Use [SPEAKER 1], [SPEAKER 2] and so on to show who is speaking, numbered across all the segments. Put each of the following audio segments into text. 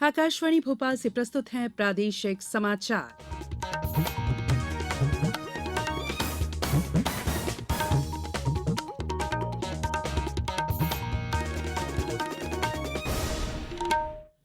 [SPEAKER 1] आकाशवाणी भोपाल से प्रस्तुत हैं प्रादेशिक समाचार।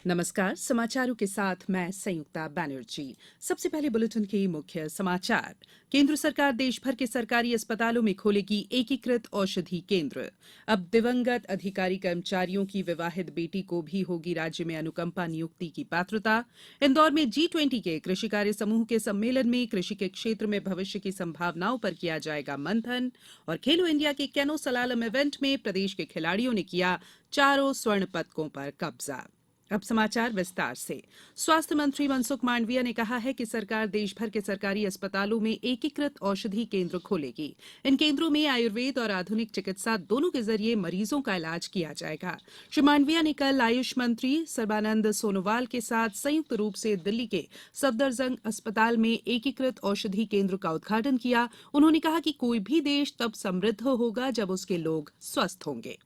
[SPEAKER 1] नमस्कार, समाचारों के साथ मैं संयुक्ता बैनर्जी। सबसे पहले बुलेटिन के मुख्य समाचार। केंद्र सरकार देश भर के सरकारी अस्पतालों में खोलेगी एकीकृत औषधि केंद्र। अब दिवंगत अधिकारी कर्मचारियों की विवाहित बेटी को भी होगी राज्य में अनुकंपा नियुक्ति की पात्रता। इंदौर में G20 के कृषि कार्य समूह के सम्मेलन में कृषि के क्षेत्र में भविष्य की संभावनाओं पर किया जाएगा मंथन। और खेलो इंडिया के कैनो सलालम इवेंट में प्रदेश के खिलाड़ियों ने किया चारों स्वर्ण पदकों पर कब्जा। अब समाचार विस्तार से। स्वास्थ्य मंत्री मनसुख मांडविया ने कहा है कि सरकार देश भर के सरकारी अस्पतालों में एकीकृत औषधि केंद्र खोलेगी। इन केंद्रों में आयुर्वेद और आधुनिक चिकित्सा दोनों के जरिए मरीजों का इलाज किया जाएगा। श्री मांडविया ने कल आयुष मंत्री सर्बानंद सोनोवाल के साथ संयुक्त रूप से दिल्ली के सफदरजंग अस्पताल में एकीकृत औषधि केंद्र का उद्घाटन किया। उन्होंने कहा कि कोई भी देश तब समृद्ध होगा जब उसके लोग स्वस्थ होंगे।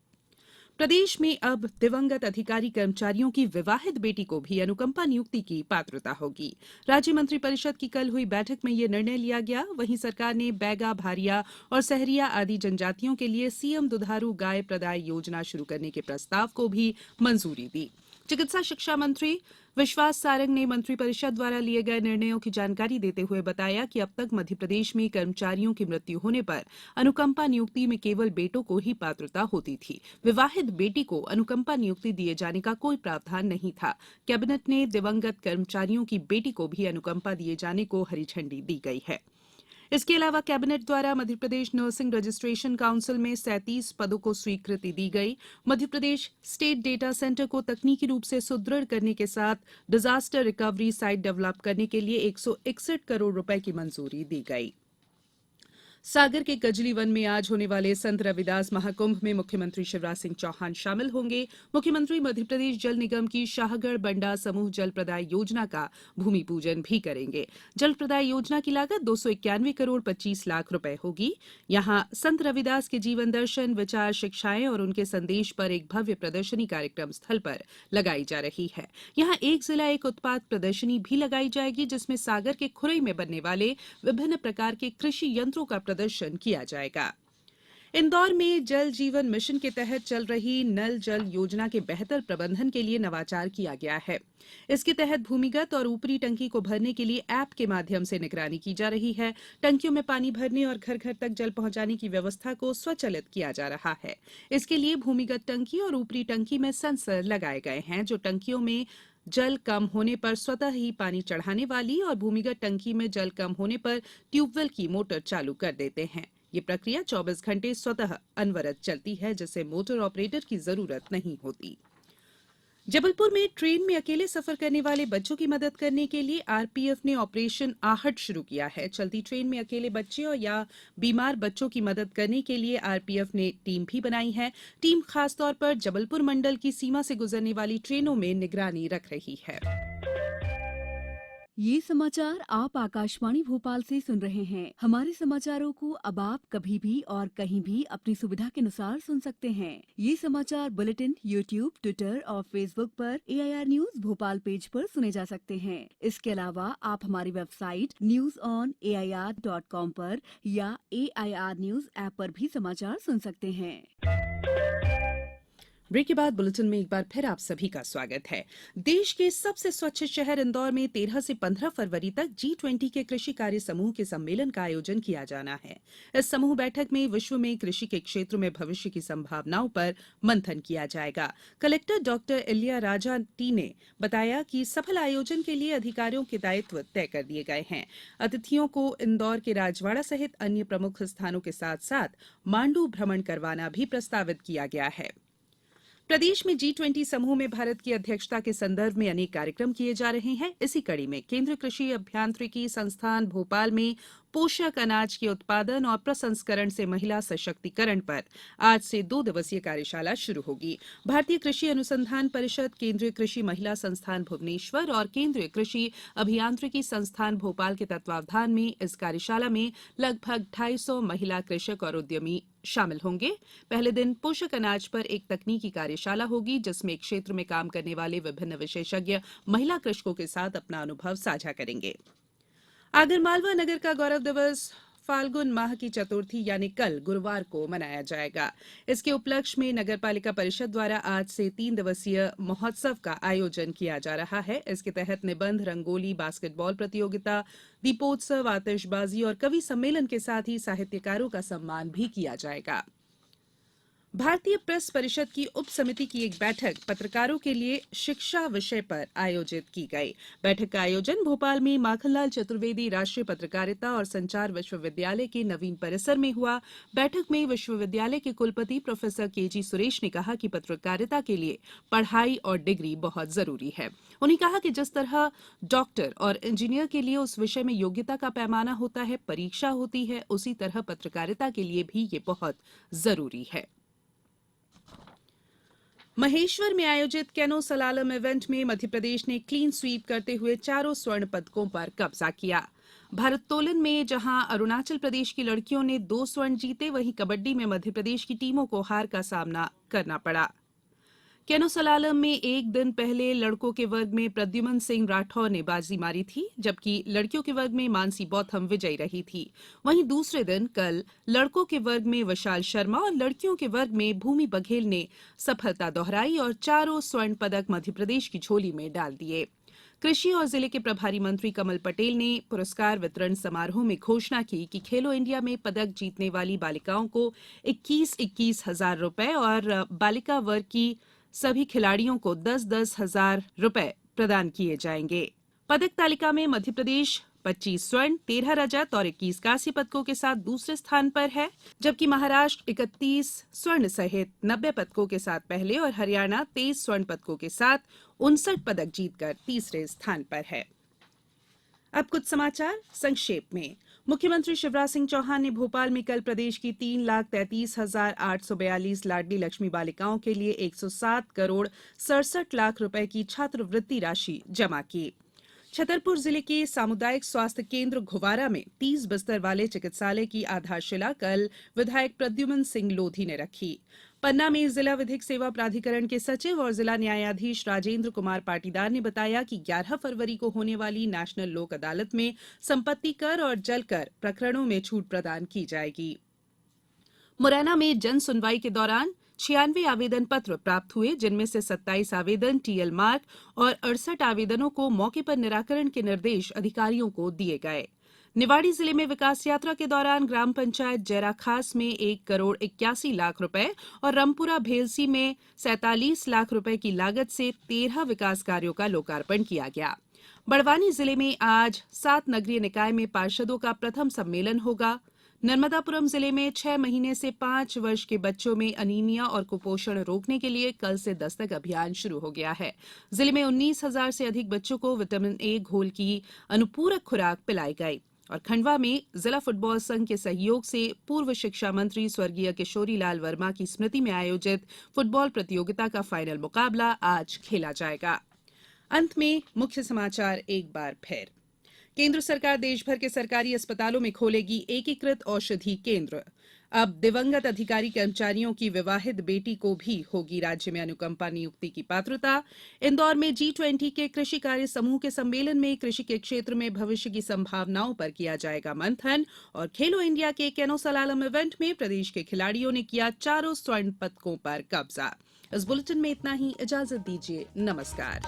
[SPEAKER 1] प्रदेश में अब दिवंगत अधिकारी कर्मचारियों की विवाहित बेटी को भी अनुकंपा नियुक्ति की पात्रता होगी। राज्य मंत्रिपरिषद की कल हुई बैठक में यह निर्णय लिया गया। वहीं सरकार ने बैगा, भारिया और सहरिया आदि जनजातियों के लिए सीएम दुधारू गाय प्रदाय योजना शुरू करने के प्रस्ताव को भी मंजूरी दी। चिकित्सा शिक्षा मंत्री विश्वास सारंग ने मंत्रिपरिषद द्वारा लिए गए निर्णयों की जानकारी देते हुए बताया कि अब तक मध्यप्रदेश में कर्मचारियों की मृत्यु होने पर अनुकंपा नियुक्ति में केवल बेटों को ही पात्रता होती थी। विवाहित बेटी को अनुकंपा नियुक्ति दिए जाने का कोई प्रावधान नहीं था। कैबिनेट ने दिवंगत कर्मचारियों की बेटी को भी अनुकंपा दिए जाने को हरी झंडी दी गई है। इसके अलावा कैबिनेट द्वारा मध्यप्रदेश नर्सिंग रजिस्ट्रेशन काउंसिल में 37 पदों को स्वीकृति दी गई। मध्यप्रदेश स्टेट डेटा सेंटर को तकनीकी रूप से सुदृढ़ करने के साथ डिजास्टर रिकवरी साइट डेवलप करने के लिए 161 करोड़ रुपए की मंजूरी दी गई। सागर के कजली वन में आज होने वाले संत रविदास महाकुंभ में मुख्यमंत्री शिवराज सिंह चौहान शामिल होंगे। मुख्यमंत्री मध्यप्रदेश जल निगम की शाहगढ़ बंडा समूह जल प्रदाय योजना का भूमि पूजन भी करेंगे। जल प्रदाय योजना की लागत 291 करोड़ 25 लाख रुपए होगी। यहां संत रविदास के जीवन दर्शन, विचार, शिक्षाएं और उनके संदेश पर एक भव्य प्रदर्शनी कार्यक्रम स्थल पर लगाई जा रही है। यहां एक जिला एक उत्पाद प्रदर्शनी भी लगाई जाएगी, जिसमें सागर के खुरई में बनने वाले विभिन्न प्रकार के कृषि यंत्रों का प्रदर्शन किया जाएगा। इंदौर में जल जीवन मिशन के तहत चल रही नल जल योजना के बेहतर प्रबंधन के लिए नवाचार किया गया है। इसके तहत भूमिगत और ऊपरी टंकी को भरने के लिए ऐप के माध्यम से निगरानी की जा रही है। टंकियों में पानी भरने और घर घर तक जल पहुंचाने की व्यवस्था को स्वचालित किया जा रहा है। इसके लिए भूमिगत टंकी और ऊपरी टंकी में सेंसर लगाए गए हैं, जो टंकियों में जल कम होने पर स्वतः ही पानी चढ़ाने वाली और भूमिगत टंकी में जल कम होने पर ट्यूबवेल की मोटर चालू कर देते हैं। ये प्रक्रिया 24 घंटे स्वतः अनवरत चलती है, जिससे मोटर ऑपरेटर की जरूरत नहीं होती। जबलपुर में ट्रेन में अकेले सफर करने वाले बच्चों की मदद करने के लिए आरपीएफ ने ऑपरेशन आहट शुरू किया है। चलती ट्रेन में अकेले बच्चे और या बीमार बच्चों की मदद करने के लिए आरपीएफ ने टीम भी बनाई है। टीम खासतौर पर जबलपुर मंडल की सीमा से गुजरने वाली ट्रेनों में निगरानी रख रही है।
[SPEAKER 2] ये समाचार आप आकाशवाणी भोपाल से सुन रहे हैं। हमारे समाचारों को अब आप कभी भी और कहीं भी अपनी सुविधा के अनुसार सुन सकते हैं। ये समाचार बुलेटिन यूट्यूब, ट्विटर और फेसबुक पर AIR न्यूज भोपाल पेज पर सुने जा सकते हैं। इसके अलावा आप हमारी वेबसाइट newsonair.com पर या AIR न्यूज ऐप पर भी समाचार सुन सकते हैं।
[SPEAKER 1] ब्रेक के बाद बुलेटिन में एक बार फिर आप सभी का स्वागत है। देश के सबसे स्वच्छ शहर इंदौर में 13 से 15 फरवरी तक G20 के कृषि कार्य समूह के सम्मेलन का आयोजन किया जाना है। इस समूह बैठक में विश्व में कृषि के क्षेत्र में भविष्य की संभावनाओं पर मंथन किया जाएगा। कलेक्टर डॉक्टर इलिया राजा टी ने बताया कि सफल आयोजन के लिए अधिकारियों के दायित्व तय कर दिए गए हैं। अतिथियों को इंदौर के राजवाड़ा सहित अन्य प्रमुख स्थानों के साथ साथ मांडू भ्रमण करवाना भी प्रस्तावित किया गया है। प्रदेश में G20 समूह में भारत की अध्यक्षता के संदर्भ में अनेक कार्यक्रम किए जा रहे हैं। इसी कड़ी में केंद्रीय कृषि अभियांत्रिकी संस्थान भोपाल में पोषक अनाज के उत्पादन और प्रसंस्करण से महिला सशक्तिकरण पर आज से 2 दिवसीय कार्यशाला शुरू होगी। भारतीय कृषि अनुसंधान परिषद, केंद्रीय कृषि महिला संस्थान भुवनेश्वर और केंद्रीय कृषि अभियांत्रिकी संस्थान भोपाल के तत्वावधान में इस कार्यशाला में लगभग 250 महिला कृषक और उद्यमी शामिल होंगे। पहले दिन पोषक अनाज पर एक तकनीकी कार्यशाला होगी, जिसमें एक क्षेत्र में काम करने वाले विभिन्न विशेषज्ञ महिला कृषकों के साथ अपना अनुभव साझा करेंगे। आगरमालवा नगर का गौरव दिवस फाल्गुन माह की चतुर्थी यानी कल गुरुवार को मनाया जाएगा। इसके उपलक्ष्य में नगर पालिका परिषद द्वारा आज से 3 दिवसीय महोत्सव का आयोजन किया जा रहा है। इसके तहत निबंध, रंगोली, बास्केटबॉल प्रतियोगिता, दीपोत्सव, आतिशबाजी और कवि सम्मेलन के साथ ही साहित्यकारों का सम्मान भी किया जाएगा। भारतीय प्रेस परिषद की उप समिति की एक बैठक पत्रकारों के लिए शिक्षा विषय पर आयोजित की गई। बैठक का आयोजन भोपाल में माखनलाल चतुर्वेदी राष्ट्रीय पत्रकारिता और संचार विश्वविद्यालय के नवीन परिसर में हुआ। बैठक में विश्वविद्यालय के कुलपति प्रोफेसर केजी सुरेश ने कहा कि पत्रकारिता के लिए पढ़ाई और डिग्री बहुत जरूरी है। उन्होंने कहा कि जिस तरह डॉक्टर और इंजीनियर के लिए उस विषय में योग्यता का पैमाना होता है, परीक्षा होती है, उसी तरह पत्रकारिता के लिए भी ये बहुत जरूरी है। महेश्वर में आयोजित कैनो सलालम इवेंट में मध्यप्रदेश ने क्लीन स्वीप करते हुए चारों स्वर्ण पदकों पर कब्जा किया। भारोत्तोलन में जहां अरुणाचल प्रदेश की लड़कियों ने 2 स्वर्ण जीते, वहीं कबड्डी में मध्यप्रदेश की टीमों को हार का सामना करना पड़ा। कैनो सलालम में एक दिन पहले लड़कों के वर्ग में प्रद्युमन सिंह राठौर ने बाजी मारी थी, जबकि लड़कियों के वर्ग में मानसी बौथम विजयी रही थी। वहीं दूसरे दिन कल लड़कों के वर्ग में विशाल शर्मा और लड़कियों के वर्ग में भूमि बघेल ने सफलता दोहराई और चारों स्वर्ण पदक मध्यप्रदेश की झोली में डाल दिए। कृषि और जिले के प्रभारी मंत्री कमल पटेल ने पुरस्कार वितरण समारोह में घोषणा की कि खेलो इंडिया में पदक जीतने वाली बालिकाओं को 21-21 हजार रुपए और बालिका वर्ग की सभी खिलाड़ियों को 10-10 हजार रुपए प्रदान किए जाएंगे। पदक तालिका में मध्यप्रदेश 25 स्वर्ण, 13 रजत और 21 कांस्य पदकों के साथ दूसरे स्थान पर है, जबकि महाराष्ट्र 31 स्वर्ण सहित 90 पदकों के साथ पहले और हरियाणा 23 स्वर्ण पदकों के साथ 59 पदक जीतकर तीसरे स्थान पर है। अब कुछ समाचार संक्षेप में। मुख्यमंत्री शिवराज सिंह चौहान ने भोपाल में कल प्रदेश की 3,33,842 लाडली लक्ष्मी बालिकाओं के लिए 107 करोड़ 67 लाख रुपए की छात्रवृत्ति राशि जमा की। छतरपुर जिले के सामुदायिक स्वास्थ्य केंद्र घुवारा में 30 बिस्तर वाले चिकित्सालय की आधारशिला कल विधायक प्रद्युमन सिंह लोधी ने रखी। पन्ना में जिला विधिक सेवा प्राधिकरण के सचिव और जिला न्यायाधीश राजेंद्र कुमार पाटीदार ने बताया कि 11 फरवरी को होने वाली नेशनल लोक अदालत में संपत्ति कर और जल कर प्रकरणों में छूट प्रदान की जाएगी। मुरैना में जन सुनवाई के दौरान 96 आवेदन पत्र प्राप्त हुए, जिनमें से 27 आवेदन टीएल मार्क और 68 आवेदनों को मौके पर निराकरण के निर्देश अधिकारियों को दिए गए। निवाड़ी जिले में विकास यात्रा के दौरान ग्राम पंचायत जैरा खास में 1 करोड़ 81 लाख रुपए और रमपुरा भेलसी में 47 लाख रुपए की लागत से 13 विकास कार्यों का लोकार्पण किया गया। बड़वानी जिले में आज 7 नगरीय निकाय में पार्षदों का प्रथम सम्मेलन होगा। नर्मदापुरम जिले में 6 महीने से 5 वर्ष के बच्चों में अनीमिया और कुपोषण रोकने के लिए कल से दस्तक अभियान शुरू हो गया है। जिले में 19,000 से अधिक बच्चों को विटामिन ए घोल की अनुपूरक खुराक पिलाई गई। और खंडवा में जिला फुटबॉल संघ के सहयोग से पूर्व शिक्षा मंत्री स्वर्गीय किशोरीलाल वर्मा की स्मृति में आयोजित फुटबॉल प्रतियोगिता का फाइनल मुकाबला आज खेला जाएगा। अंत में मुख्य समाचार एक बार फिर। केंद्र सरकार देश भर के सरकारी अस्पतालों में खोलेगी एकीकृत औषधि केंद्र। अब दिवंगत अधिकारी कर्मचारियों की विवाहित बेटी को भी होगी राज्य में अनुकंपा नियुक्ति की पात्रता। इंदौर में G20 के कृषि कार्य समूह के सम्मेलन में कृषि के क्षेत्र में भविष्य की संभावनाओं पर किया जाएगा मंथन। और खेलो इंडिया के कैनो सलालम इवेंट में प्रदेश के खिलाड़ियों ने किया चारों स्वर्ण पदकों पर कब्जा। इस बुलेटिन में इतना ही। इजाजत दीजिए। नमस्कार।